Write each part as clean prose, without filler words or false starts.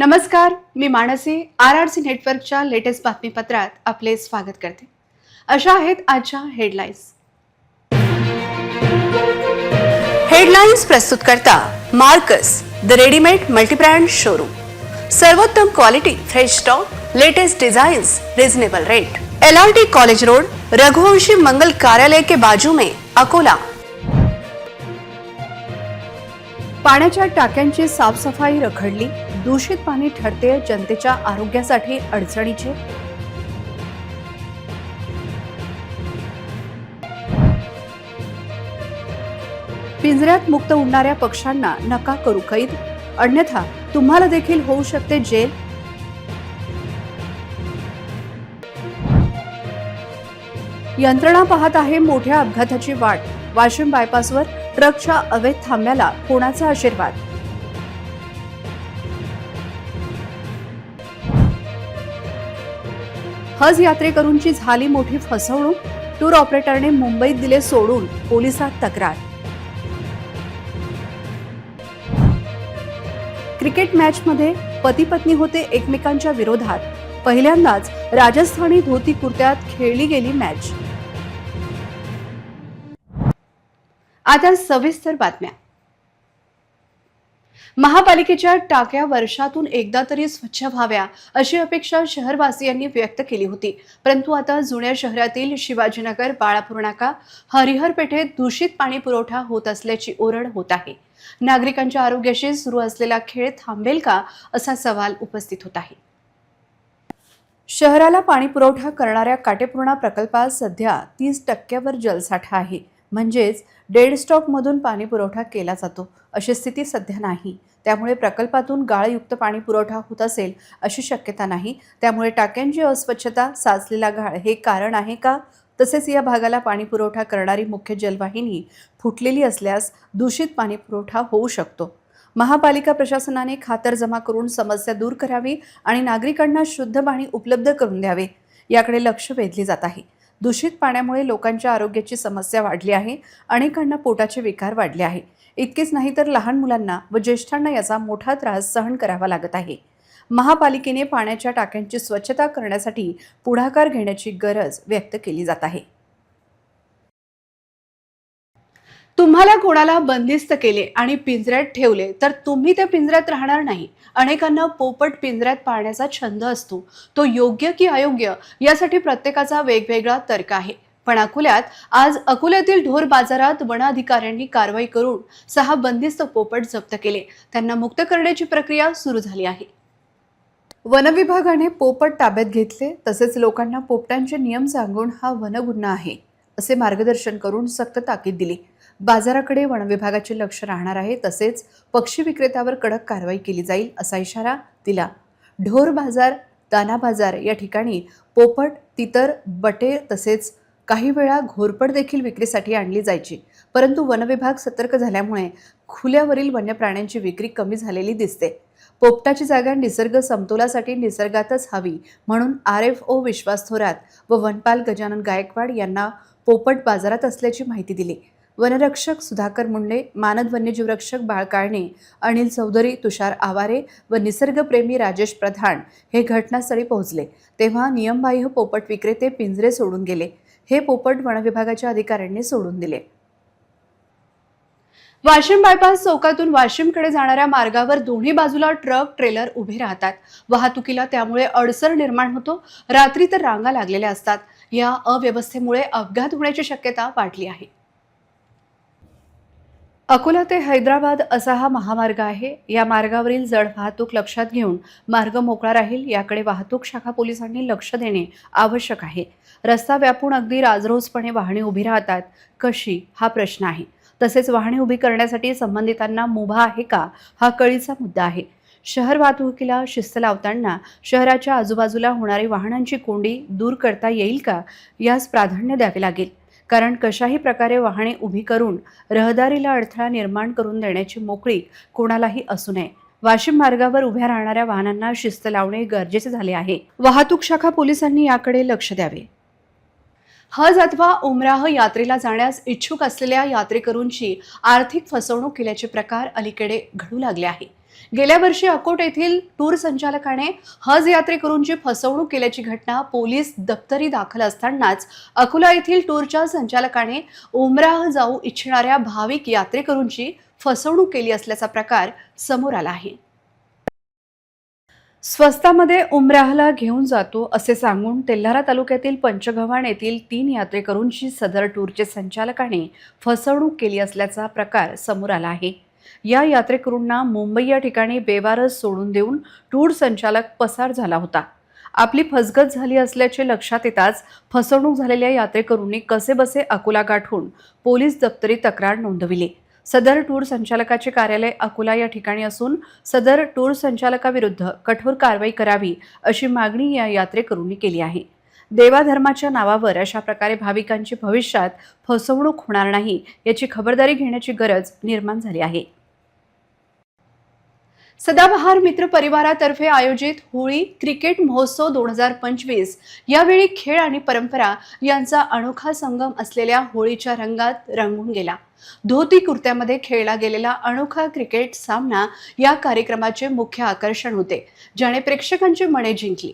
नमस्कार, मी मानसी RRC नेटवर्कच्या latest बातमीपत्रात आपले स्वागत करते। अशा आहेत आजच्या हेडलाईन्स। हेडलाईन्स प्रस्तुत करता Marcus the readymade multibrand showroom. सर्वोत्तम quality, fresh stock, latest designs, reasonable rate. LRT college road, Raghuvanshi मंगल कार्यालय के बाजू में, अकोला। पाण्याच्या टाक्यांची साफसफाई रखडली, दूषित पाणी ठरते जनतेच्या आरोग्यासाठी अडचणीचे। पिंजऱ्यात मुक्त उडणाऱ्या पक्ष्यांना नका करू कैद, अन्यथा तुम्हाला देखील होऊ शकते जेल। यंत्रणा पाहत आहे मोठ्या अपघाताची वाट, वाशिम बायपासवर ट्रकच्या अवैध थांब्याला कोणाचा आशीर्वाद। हज यात्रेकरूंची झाली मोठी फसवणूक, टूर ऑपरेटरने मुंबईत दिले सोडून, पोलिसात तक्रार। क्रिकेट मॅच मध्ये पती पत्नी होते एकमेकांच्या विरोधात, पहिल्यांदाच राजस्थानी धोती कुर्त्यात खेळली गेली मॅच। आता सविस्तर बातम्या। महापालिकेच्या टाक्या वर्षातून एकदा तरी स्वच्छ व्हाव्या अशी अपेक्षा शहरवासियांनी व्यक्त केली होती, परंतु आता जुन्या शहरातील शिवाजीनगर, बाळापूर नाका, हरिहर पेठेत दूषित पाणी पुरवठा होत असल्याची ओरड होत आहे। नागरिकांच्या आरोग्याशी सुरू असलेला खेळ थांबेल का, असा सवाल उपस्थित होत आहे। शहराला पाणी पुरवठा करणाऱ्या काटेपूर्णा प्रकल्पात सध्या 30% जलसाठा आहे, म्हणजेच डेड स्टॉक मधून पाणी पुरवठा केला जातो अशी स्थिती सध्या नाही। त्यामुळे प्रकल्पातून गाळयुक्त पाणी पुरवठा होत असेल अशी शक्यता नाही। त्यामुळे टाक्यांची अस्वच्छता, साचलेला गाळ हे कारण आहे का? तसेच या भागाला पाणी पुरवठा करणारी मुख्य जलवाहिनी फुटलेली असल्यास दूषित पाणी पुरवठा होऊ शकतो। महापालिका प्रशासनाने खातरजमा करून समस्या दूर करावी आणि नागरिकांना शुद्ध पाणी उपलब्ध करून द्यावे, याकडे लक्ष वेधले जात आहे। दूषित पाण्यामुळे लोकांच्या आरोग्याची समस्या वाढली आहे, अनेकांना पोटाचे विकार वाढले आहे। इतकेच नाही तर लहान मुलांना व ज्येष्ठांना याचा मोठा त्रास सहन करावा लागत आहे। महापालिकेने पाण्याच्या टाक्यांची स्वच्छता करण्यासाठी पुढाकार घेण्याची गरज व्यक्त केली जात आहे। तुम्हाला कोणाला बंदिस्त केले आणि पिंजऱ्यात ठेवले तर तुम्ही त्या पिंजऱ्यात राहणार नाही। अनेकांना पोपट पिंजऱ्यात पाळण्याचा छंद असतो, तो योग्य की अयोग्य यासाठी प्रत्येकाचा वेगवेगळा तर्क आहे। पण आज अकोल्यातील ढोर बाजारात वन अधिकाऱ्यांनी कारवाई करून 6 बंदिस्त पोपट जप्त केले। त्यांना मुक्त करण्याची प्रक्रिया सुरू झाली आहे। वन विभागाने पोपट ताब्यात घेतले, तसेच लोकांना पोपटांचे नियम सांगून हा वनगुन्हा आहे असे मार्गदर्शन करून सक्त ताकीद दिली। बाजाराकडे वन विभागाचे लक्ष राहणार आहे, तसेच पक्षी विक्रेत्यावर कडक कारवाई केली जाईल असा इशारा दिला। ढोर बाजार, दाना बाजार या ठिकाणी पोपट, तितर, बटे तसेच काही वेळा घोरपड देखील विक्रीसाठी आणली जायची, परंतु वन विभाग सतर्क झाल्यामुळे खुल्यावरील वन्य प्राण्यांची विक्री कमी झालेली दिसते। पोपटाची जागा निसर्ग समतोलासाठी निसर्गातच हवी म्हणून RFO विश्वास थोरात व वनपाल गजानन गायकवाड यांना पोपट बाजारात असल्याची माहिती दिली। वनरक्षक सुधाकर मुंडे, मानद वन्यजीव रक्षक बाळ काळणे, अनिल चौधरी, तुषार आवारे व निसर्गप्रेमी राजेश प्रधान हे घटनास्थळी पोहोचले, तेव्हा नियमबाह्य पोपट विक्रेते पिंजरे सोडून गेले। हे पोपट वन विभागाच्या अधिकाऱ्यांनी सोडून दिले। वाशिम बायपास चौकातून वाशिमकडे जाणाऱ्या मार्गावर दोन्ही बाजूला ट्रक, ट्रेलर उभे राहतात। वाहतुकीला त्यामुळे अडसर निर्माण होतो। रात्री तर रांगा लागलेल्या असतात। या अव्यवस्थेमुळे अपघात होण्याची शक्यता वाढली आहे। अकोला ते हैदराबाद असा हा महामार्ग आहे। या मार्गावरील जड वाहतूक लक्षात घेऊन मार्ग मोकळा राहील याकडे वाहतूक शाखा पोलिसांनी लक्ष देणे आवश्यक आहे। रस्ता व्यापून अगदी राजरोसपणे वाहने उभी राहतात, कशी हा प्रश्न आहे। तसेच वाहने उभी करण्यासाठी संबंधितांना मुभा आहे का, हा कळीचा मुद्दा आहे। शहर वाहतुकीला शिस्त लावताना शहराच्या आजूबाजूला होणारी वाहनांची कोंडी दूर करता येईल का, यास प्राधान्य द्यावे लागेल, कारण कशाही प्रकारे वाहने उभी करून रहदारीला अडथळा निर्माण करून देण्याची मोकळीक कोणालाही असू नये। वाशिम मार्गावर उभ्या राहणाऱ्या वाहनांना शिस्त लावणे गरजेचे झाले आहे। वाहतूक शाखा पोलिसांनी याकडे लक्ष द्यावे। हज अथवा उमराह यात्रेला जाण्यास इच्छुक असलेल्या यात्रेकरूंची आर्थिक फसवणूक केल्याचे प्रकार अलीकडे घडू लागले आहे। गेल्या वर्षी अकोट येथील टूर संचालकाने हज यात्रेकरूंची फसवणूक केल्याची घटना पोलीस दप्तरी दाखल असतानाच अकोला येथील टूरच्या संचालकाने उमराह जाऊ इच्छिणाऱ्या भाविक यात्रेकरूंची फसवणूक केली असल्याचा प्रकार समोर आला आहे। स्वस्तामध्ये उमराहला घेऊन जातो असे सांगून तेल्हारा तालुक्यातील पंचगव्हाण येथील 3 यात्रेकरूंची सदर टूरचे संचालकाने फसवणूक केली असल्याचा प्रकार समोर आला आहे। या यात्रेकरूंना मुंबई या ठिकाणी बेवारस सोडून देऊन टूर संचालक पसार झाला होता। आपली फसगत झाली असल्याचे लक्षात येताच फसवणूक झालेल्या यात्रेकरूंनी कसेबसे अकोला गाठून पोलीस दप्तरी तक्रार नोंदविली। सदर टूर संचालकाचे कार्यालय अकोला या ठिकाणी असून सदर टूर संचालकाविरुद्ध कठोर कारवाई करावी अशी मागणी या यात्रेकरूंनी केली आहे। देवाधर्माच्या नावावर अशा प्रकारे भाविकांची भविष्यात फसवणूक होणार नाही याची खबरदारी घेण्याची गरज निर्माण झाली आहे। सदाबहार मित्र परिवारातर्फे आयोजित होळी क्रिकेट महोत्सव 2025 यावेळी खेळ आणि परंपरा यांचा अनोखा संगम असलेल्या होळीच्या रंगात रंगून गेला। धोती कुर्त्यामध्ये खेळला गेलेला अनोखा क्रिकेट सामना या कार्यक्रमाचे मुख्य आकर्षण होते, ज्याने प्रेक्षकांची मने जिंकली।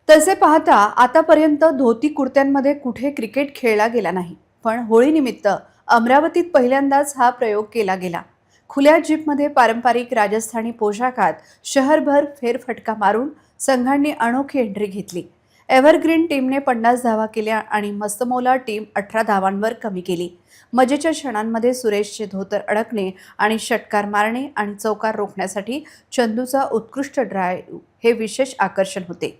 तसे पाहता आतापर्यंत धोती कुर्त्यांमध्ये कुठे क्रिकेट खेळला गेला नाही, पण होळीनिमित्त अमरावतीत पहिल्यांदाच हा प्रयोग केला गेला। खुल्या जीपमध्ये पारंपरिक राजस्थानी पोशाखात शहरभर फेरफटका मारून संघांनी अनोखी एंट्री घेतली। एव्हरग्रीन टीमने 50 धावा केल्या आणि मस्तमौला टीम 18 धावांवर कमी केली। मजेच्या क्षणांमध्ये सुरेशचे धोतर अडकणे आणि षटकार मारणे आणि चौकार रोखण्यासाठी चंदूचा उत्कृष्ट ड्राईव्ह हे विशेष आकर्षण होते।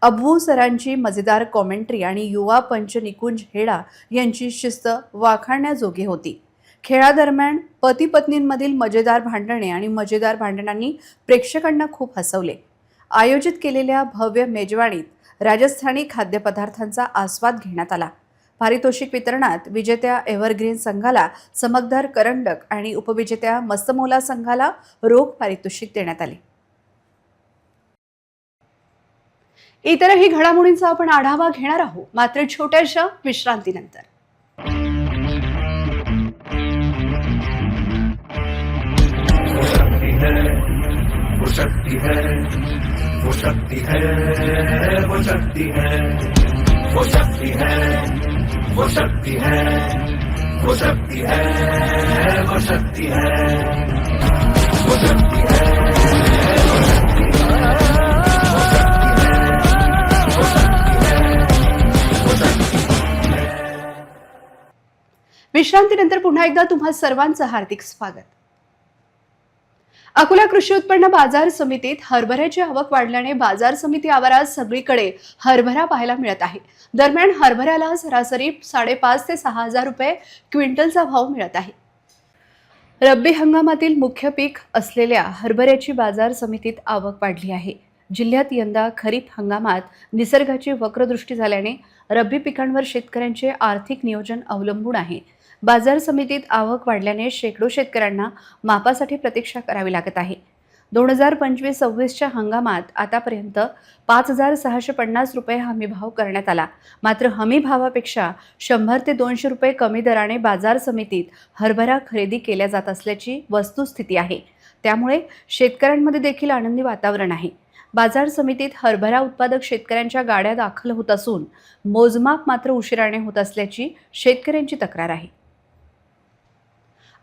अब्बू सरांची मजेदार कॉमेंट्री आणि युवा पंच निकुंज हेडा यांची शिस्त वाखाणण्याजोगी होती। खेळादरम्यान पती पत्नींमधील मजेदार भांडणे आणि मजेदार भांडणांनी प्रेक्षकांना खूप हसवले। आयोजित केलेल्या भव्य मेजवानीत राजस्थानी खाद्यपदार्थांचा आस्वाद घेण्यात आला। पारितोषिक वितरणात विजेत्या एव्हरग्रीन संघाला चमकदार करंडक आणि उपविजेत्या मस्तमौला संघाला रोख पारितोषिक देण्यात आले। इतरही घडामोडींचा आपण आढावा घेणार आहोत, मात्र छोट्याशा विश्रांतीनंतर। वो शक्ति है, वो शक्ति है, वो शक्ति है, वो शक्ति है, वो शक्ति है, वो शक्ति है, वो शक्ति है, वो शक्ति है। विश्रांतीनंतर पुन्हा एकदा तुम्हा सर्वांचं हार्दिक स्वागत। अकोला कृषी उत्पन्न बाजार समितीत हरभऱ्याची आवक वाढल्याने बाजार समिती आवारात सगळीकडे हरभरा पाहायला मिळत आहे। दरम्यान हरभऱ्याला सरासरी 5.5 ते 6 हजार रुपये क्विंटलचा भाव मिळत आहे। रब्बी हंगामातील मुख्य पीक असलेल्या हरभऱ्याची बाजार समितीत आवक वाढली आहे। जिल्ह्यात यंदा खरीप हंगामात निसर्गाची वक्रदृष्टी झाल्याने रब्बी पिकांवर शेतकऱ्यांचे आर्थिक नियोजन अवलंबून आहे। बाजार समितीत आवक वाढल्याने शेकडो शेतकऱ्यांना मापासाठी प्रतीक्षा करावी लागत आहे। 2025-26च्या हंगामात आतापर्यंत 5,650 रुपये हमी भाव करण्यात आला, मात्र हमी भावापेक्षा 100 ते 200 रुपये कमी दराने बाजार समितीत हरभरा खरेदी केल्या जात असल्याची वस्तुस्थिती आहे। त्यामुळे शेतकऱ्यांमध्ये देखील आनंदी वातावरण आहे। बाजार समितीत हरभरा उत्पादक शेतकऱ्यांच्या गाड्या दाखल होत असून मोजमाप मात्र उशिराने होत असल्याची शेतकऱ्यांची तक्रार आहे।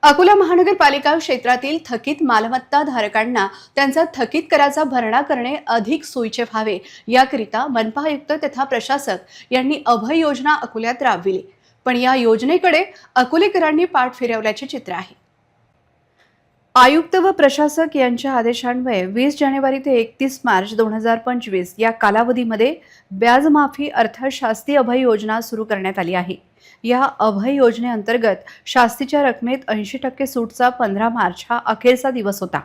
अकोला महानगरपालिका क्षेत्रातील थकीत मालमत्ता धारकांना त्यांचा थकीत कराचा भरणा करणे अधिक सोयीचे व्हावे याकरिता मनपा आयुक्त तथा प्रशासक यांनी अभय योजना अकोल्यात राबविली, पण या योजनेकडे अकोलेकरांनी पाठ फिरवल्याचे चित्र आहे। आयुक्त व प्रशासक यांच्या आदेशान्वये 20 जानेवारी ते 31 मार्च 2025 या कालावधीमध्ये व्याज माफी अर्थात शास्ती अभय योजना सुरू करण्यात आली आहे। या अभय योजनेअंतर्गत शास्तीच्या रकमेत 80% सूटचा 15 मार्च हा अखेरचा दिवस होता।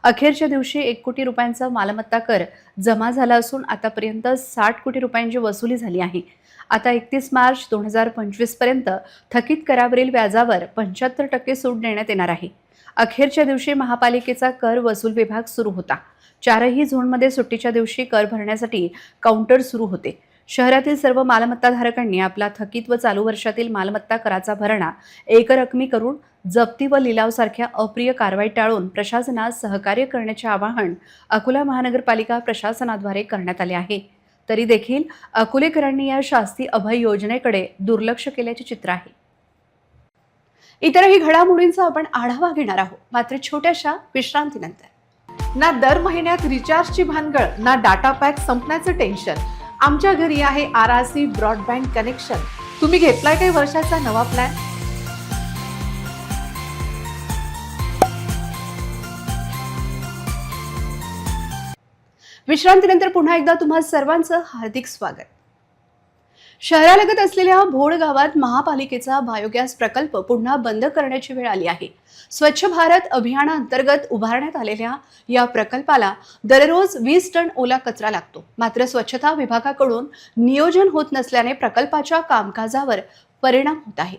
अखेरच्या दिवशी 1 कोटी रुपयांचा मालमत्ता कर जमा झाला असून आतापर्यंत 60 कोटी रुपयांची वसुली झाली आहे। आता 31 मार्च 2025 पर्यंत थकीत करावरील व्याजावर 75% सूट देण्यात येणार आहे। अखेरच्या दिवशी महापालिकेचा कर वसूल विभाग सुरू होता। 4ही झोनमध्ये सुट्टीच्या दिवशी कर भरण्यासाठी काउंटर सुरू होते। शहरातील सर्व मालमत्ताधारकांनी आपला थकीत व चालू वर्षातील मालमत्ता कराचा भरणा एकरकमी करून जप्ती व लिलावासारख्या अप्रिय कारवाई टाळून प्रशासनास सहकार्य करण्याचे आवाहन अकोला महानगरपालिका प्रशासनाद्वारे करण्यात आले आहे. तरी देखील अकोलेकरांनी या शास्ती अभय योजनेकडे दुर्लक्ष केल्याचे चित्र आहे. इतरही घडामोडींचा आपण आढावा घेणार आहोत, मात्र छोट्याशा विश्रांतीनंतर. ना दर महिन्यात रिचार्जची भानगड, ना डाटा पॅक संपण्याचं टेन्शन. आमच्या घरी आहे RRC ब्रॉडबँड कनेक्शन. तुम्ही घेतलाय काही वर्षाचा नवा प्लॅन? विश्रांतीनंतर पुन्हा एकदा तुम्हा सर्वांचं हार्दिक स्वागत. शहरालगत असलेल्या भोड गावात महापालिकेचा बायोगॅस प्रकल्प पुन्हा बंद करण्याची वेळ आली आहे. स्वच्छ भारत अभियानाअंतर्गत उभारण्यात आलेल्या या प्रकल्पाला दररोज 20 टन ओला कचरा लागतो. मात्र स्वच्छता विभागाकडून नियोजन होत नसल्याने प्रकल्पाच्या कामकाजावर परिणाम होत आहे.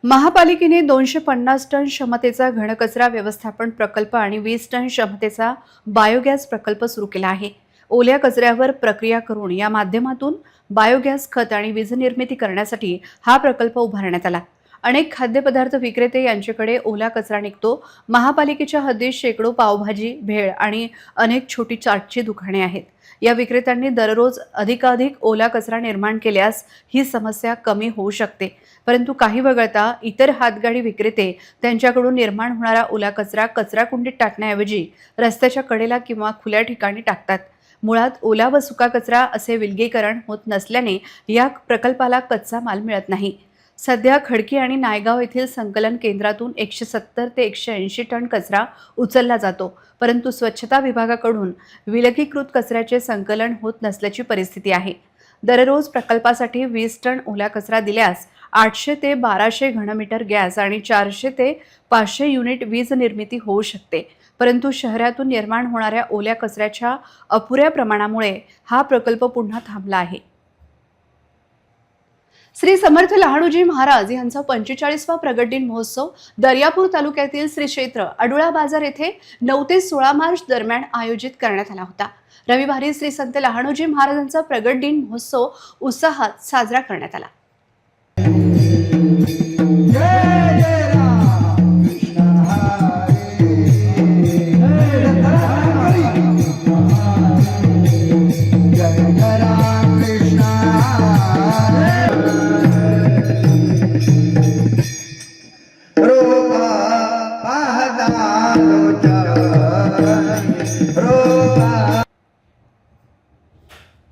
महापालिकेने 250 टन क्षमतेचा घनकचरा व्यवस्थापन प्रकल्प आणि 20 टन क्षमतेचा बायोगॅस प्रकल्प सुरू केला आहे. ओल्या कचऱ्यावर प्रक्रिया करून या माध्यमातून बायोगॅस खत आणि वीज निर्मिती करण्यासाठी हा प्रकल्प उभारण्यात आला. अनेक खाद्यपदार्थ विक्रेते यांच्याकडे ओला कचरा निघतो. महापालिकेच्या हद्दीत शेकडो पावभाजी, भेळ आणि अनेक छोटी चाटची दुकाने आहेत. या विक्रेत्यांनी दररोज अधिकाधिक ओला कचरा निर्माण केल्यास ही समस्या कमी होऊ शकते. परंतु काही वगळता इतर हातगाडी विक्रेते त्यांच्याकडून निर्माण होणारा ओला कचरा कचराकुंडीत टाकण्याऐवजी रस्त्याच्या कडेला किंवा खुल्या ठिकाणी टाकतात. मुळात ओला व सुका कचरा असे विलगीकरण होत नसल्याने या प्रकल्पाला कच्चा माल मिळत नाही. सध्या खडकी आणि नायगाव येथील संकलन केंद्रातून 170 ते 180 टन कचरा उचलला जातो. परंतु स्वच्छता विभागाकडून विलगीकृत कचऱ्याचे संकलन होत नसल्याची परिस्थिती आहे. दररोज प्रकल्पासाठी 20 टन ओला कचरा दिल्यास 800 ते 1200 घनमीटर गॅस आणि 400 ते 500 युनिट वीज निर्मिती होऊ शकते. परंतु शहरातून निर्माण होणाऱ्या ओल्या कचऱ्याच्या अपुऱ्या प्रमाणामुळे हा प्रकल्प पुन्हा थांबला आहे. श्री समर्थ लहानूजी महाराज यांचा 45वा प्रगट दिन महोत्सव दर्यापूर तालुक्यातील श्री क्षेत्र अडुळा बाजार येथे 9 ते 16 मार्च दरम्यान आयोजित करण्यात आला होता. रविवारी श्री संत लहानूजी महाराजांचा प्रगट दिन महोत्सव उत्साहात साजरा करण्यात आला.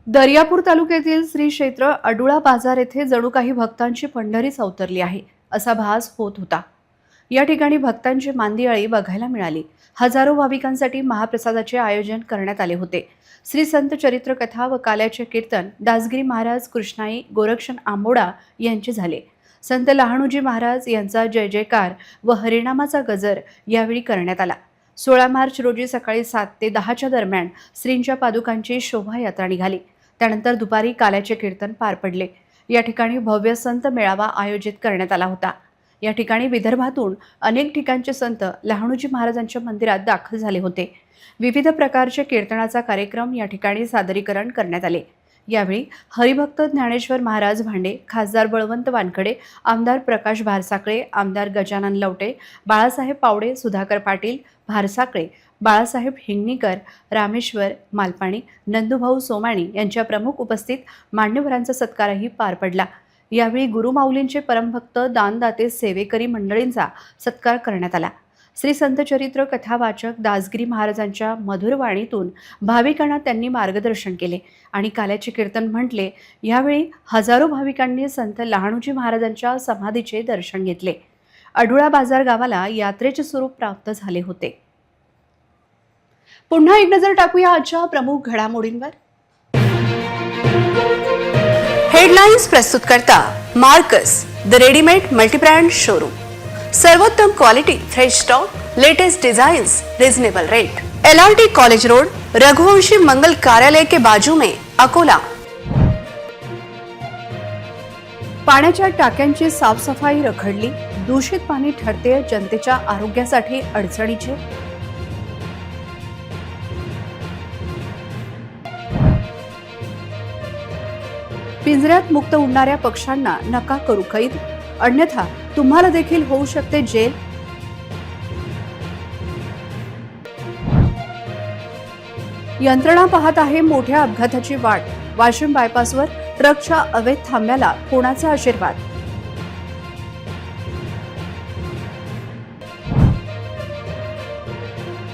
दर्यापूर तालुक्यातील श्री क्षेत्र अडुळा बाजार येथे जणू काही भक्तांची पंढरीच अवतरली आहे असा भास होत होता. या ठिकाणी भक्तांची मांदियाळी बघायला मिळाली. हजारो भाविकांसाठी महाप्रसादाचे आयोजन करण्यात आले होते. श्री संत चरित्र कथा व काल्याचे कीर्तन दासगिरी महाराज, कृष्णाई, गोरक्षण आंबोडा यांचे झाले. संत लहानूजी महाराज यांचा जय जयकार व हरिनामाचा गजर यावेळी करण्यात आला. 16 मार्च रोजी सकाळी 7 ते 10च्या दरम्यान श्रींच्या पादुकांची शोभायात्रा निघाली. त्यानंतर दुपारी काल्याचे कीर्तन पार पडले. या ठिकाणी भव्य संत मेळावा आयोजित करण्यात आला होता. या ठिकाणी विदर्भातून अनेक ठिकाणचे संत लहानूजी महाराजांच्या मंदिरात दाखल झाले होते. विविध प्रकारचे कीर्तनाचा कार्यक्रम या ठिकाणी सादरीकरण करण्यात आले. यावेळी हरिभक्त ज्ञानेश्वर महाराज भांडे, खासदार बळवंत वानखडे, आमदार प्रकाश भारसाकळे, आमदार गजानन लवटे, बाळासाहेब पावडे, सुधाकर पाटील भारसाकळे, बाळासाहेब हिंगणीकर, रामेश्वर मालपाणी, नंदुभाऊ सोमाणी यांच्या प्रमुख उपस्थित मान्यवरांचा सत्कारही पार पडला. यावेळी गुरुमाऊलींचे परमभक्त, दानदाते, सेवेकरी मंडळींचा सत्कार करण्यात आला. श्री संत चरित्र कथावाचक दासगिरी महाराजांच्या मधुर वाणीतून भाविकांना त्यांनी मार्गदर्शन केले आणि काल्याचे कीर्तन म्हटले. यावेळी हजारो भाविकांनी संत लहानूजी महाराजांच्या समाधीचे दर्शन घेतले. अडुळा बाजार गावाला यात्रेचे स्वरूप प्राप्त झाले होते. पुन्हा एक नजर टाकूया आजच्या प्रमुख घडामोडींवर. हेडलाईन्स प्रस्तुत करता Marcus the readymade multibrand showroom. सर्वोत्तम quality, fresh stock, latest designs, reasonable rate. LRT college road, Raghuvanshi मंगल कार्यालय के बाजू में, अकोला. पाण्याच्या टाक्यांची साफसफाई रखडली. दूषित पाणी ठरते जनतेच्या आरोग्यासाठी अडचणीचे. पिंजऱ्यात मुक्त उडणाऱ्या पक्ष्यांना नका करू कैद. अन्यथा तुम्हाला देखील होऊ शकते जेल. यंत्रणा पाहत आहे मोठ्या अपघाताची वाट. वाशिम बायपासवर ट्रकच्या अवैध थांब्याला कोणाचा आशीर्वाद.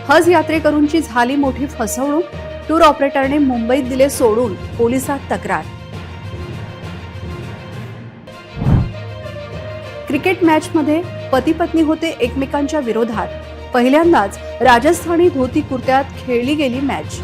हज यात्रेकरूंची झाली मोठी फसवणूक. टूर ऑपरेटरने मुंबईत दिले सोडून, पोलिसात तक्रार. क्रिकेट मॅचमध्ये पती पत्नी होते एकमेकांच्या विरोधात. पहिल्यांदाच राजस्थानी धोती कुर्त्यात खेळली गेली मॅच.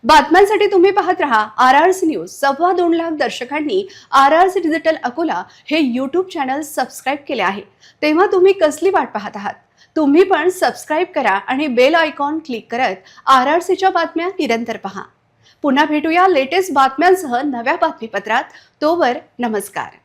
बातम्यांसाठी तुम्ही पाहत रहा RRC न्यूज. 2.25 लाख दर्शकांनी RRC डिजिटल अकोला हे YouTube चॅनल सबस्क्राईब केले आहे. तेव्हा तुम्ही कसली वाट पाहत आहात? तुम्ही पण सबस्क्राईब करा आणि बेल आयकॉन क्लिक करत RRCच्या बातम्या निरंतर पहा. पुन्हा भेटूया लेटेस्ट बातम्यांसह नव्या बातमीपत्रात. तोवर नमस्कार.